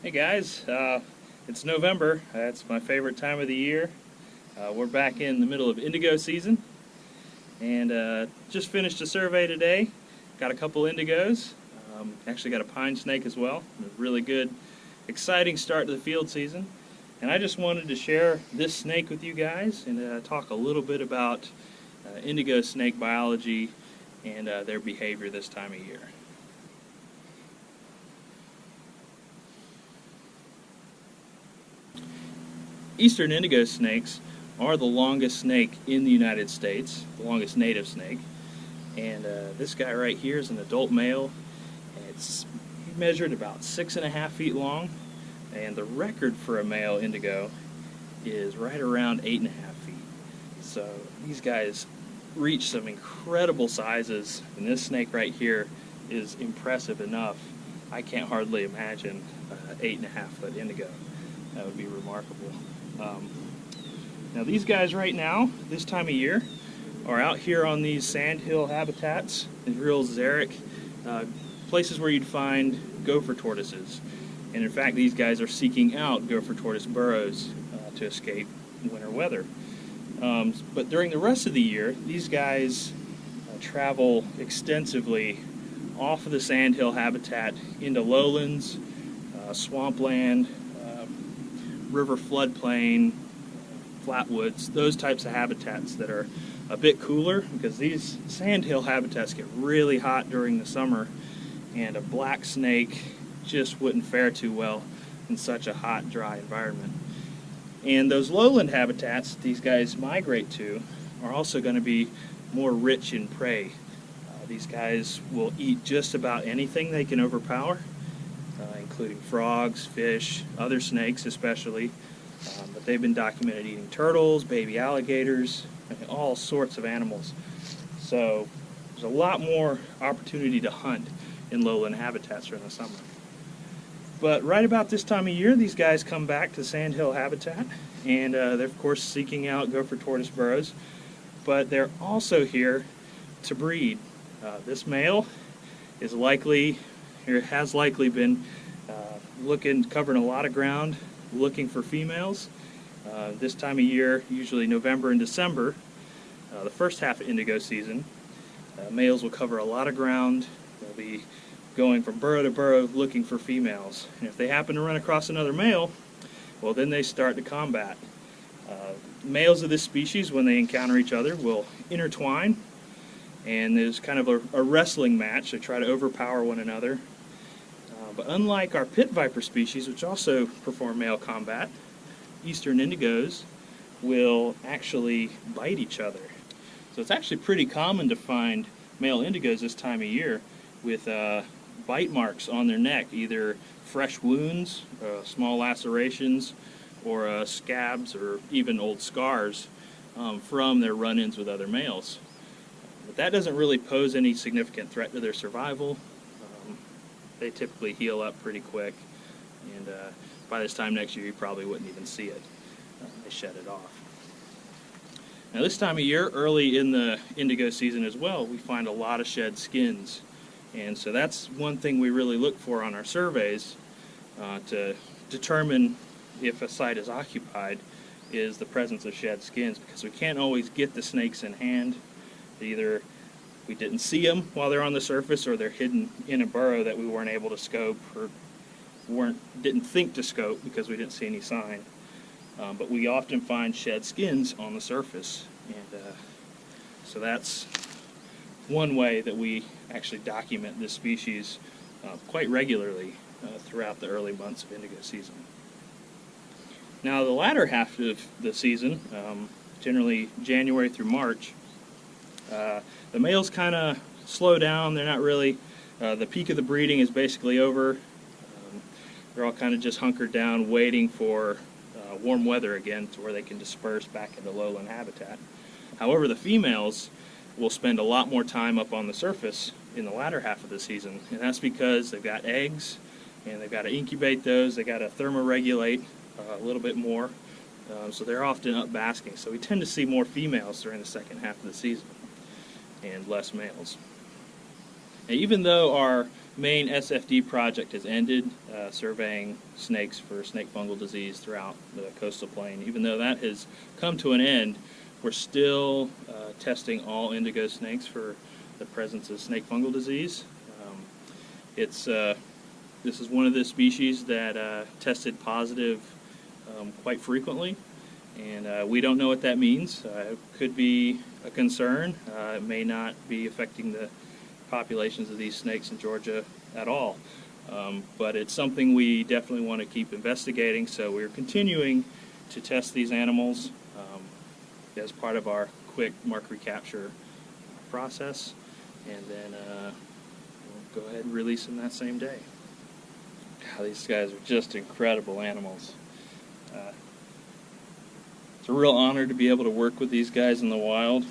Hey guys, it's November. It's my favorite time of the year. We're back in the middle of indigo season, and just finished a survey today. Got a couple indigos. Actually got a pine snake as well. A really good, exciting start to the field season. And I just wanted to share this snake with you guys and talk a little bit about indigo snake biology and their behavior this time of year. Eastern indigo snakes are the longest snake in the United States, the longest native snake. And this guy right here is an adult male. He measured about 6.5 feet long, and the record for a male indigo is right around 8.5 feet. So these guys reach some incredible sizes, and this snake right here is impressive enough. I can't hardly imagine an 8.5 foot indigo. That would be remarkable. Now these guys right now, this time of year, are out here on these sandhill habitats, these real xeric places where you'd find gopher tortoises. And in fact, these guys are seeking out gopher tortoise burrows to escape winter weather. But during the rest of the year, these guys travel extensively off of the sandhill habitat into lowlands, swampland, river floodplain, flatwoods, those types of habitats that are a bit cooler, because these sandhill habitats get really hot during the summer, and a black snake just wouldn't fare too well in such a hot, dry environment. And those lowland habitats these guys migrate to are also going to be more rich in prey. These guys will eat just about anything they can overpower, including frogs, fish, other snakes especially. But they've been documented eating turtles, baby alligators, and all sorts of animals. So there's a lot more opportunity to hunt in lowland habitats during the summer. But right about this time of year, these guys come back to sandhill habitat, and they're of course seeking out gopher tortoise burrows. But they're also here to breed. This male is likely, or has likely been covering a lot of ground looking for females. This time of year, usually November and December, the first half of indigo season, males will cover a lot of ground. They'll be going from burrow to burrow looking for females. And if they happen to run across another male, well, then they start to combat. Males of this species, when they encounter each other, will intertwine, and there's kind of a wrestling match. They try to overpower one another. But unlike our pit viper species, which also perform male combat, Eastern indigos will actually bite each other. So it's actually pretty common to find male indigos this time of year with bite marks on their neck, either fresh wounds, small lacerations, or scabs, or even old scars from their run-ins with other males. But that doesn't really pose any significant threat to their survival. They typically heal up pretty quick, and by this time next year you probably wouldn't even see it. They shed it off. Now this time of year, early in the indigo season as well, we find a lot of shed skins, and so that's one thing we really look for on our surveys to determine if a site is occupied, is the presence of shed skins, because we can't always get the snakes in hand. Either we didn't see them while they're on the surface, or they're hidden in a burrow that we weren't able to scope, or didn't think to scope because we didn't see any sign. But we often find shed skins on the surface, and so that's one way that we actually document this species quite regularly throughout the early months of indigo season. Now the latter half of the season, generally January through March, the males kind of slow down. They're not really, the peak of the breeding is basically over. They're all kind of just hunkered down waiting for warm weather again, to where they can disperse back into lowland habitat. However, the females will spend a lot more time up on the surface in the latter half of the season, and that's because they've got eggs, and they've got to incubate those, they've got to thermoregulate a little bit more, so they're often up basking. So we tend to see more females during the second half of the season, and less males. And even though our main SFD project has ended, surveying snakes for snake fungal disease throughout the coastal plain. Even though that has come to an end, we're still testing all indigo snakes for the presence of snake fungal disease. This is one of the species that tested positive quite frequently, and we don't know what that means. It could be a concern. It may not be affecting the populations of these snakes in Georgia at all, but it's something we definitely want to keep investigating, so we're continuing to test these animals as part of our quick mark recapture process, and then we'll go ahead and release them that same day. God, these guys are just incredible animals. It's a real honor to be able to work with these guys in the wild.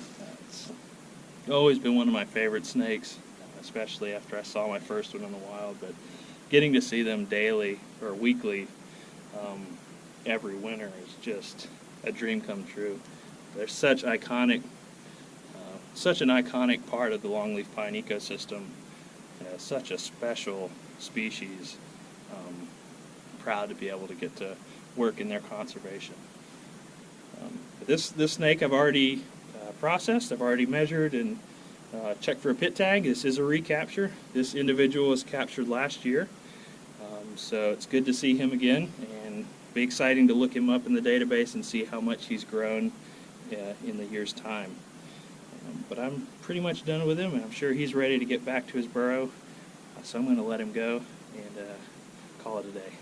It's always been one of my favorite snakes, especially after I saw my first one in the wild, but getting to see them daily or weekly every winter is just a dream come true. They're such an iconic part of the longleaf pine ecosystem, such a special species. Proud to be able to get to work in their conservation. This snake I've already processed, I've already measured and checked for a pit tag. This is a recapture. This individual was captured last year, so it's good to see him again, and be exciting to look him up in the database and see how much he's grown in the year's time. But I'm pretty much done with him, and I'm sure he's ready to get back to his burrow, so I'm going to let him go and call it a day.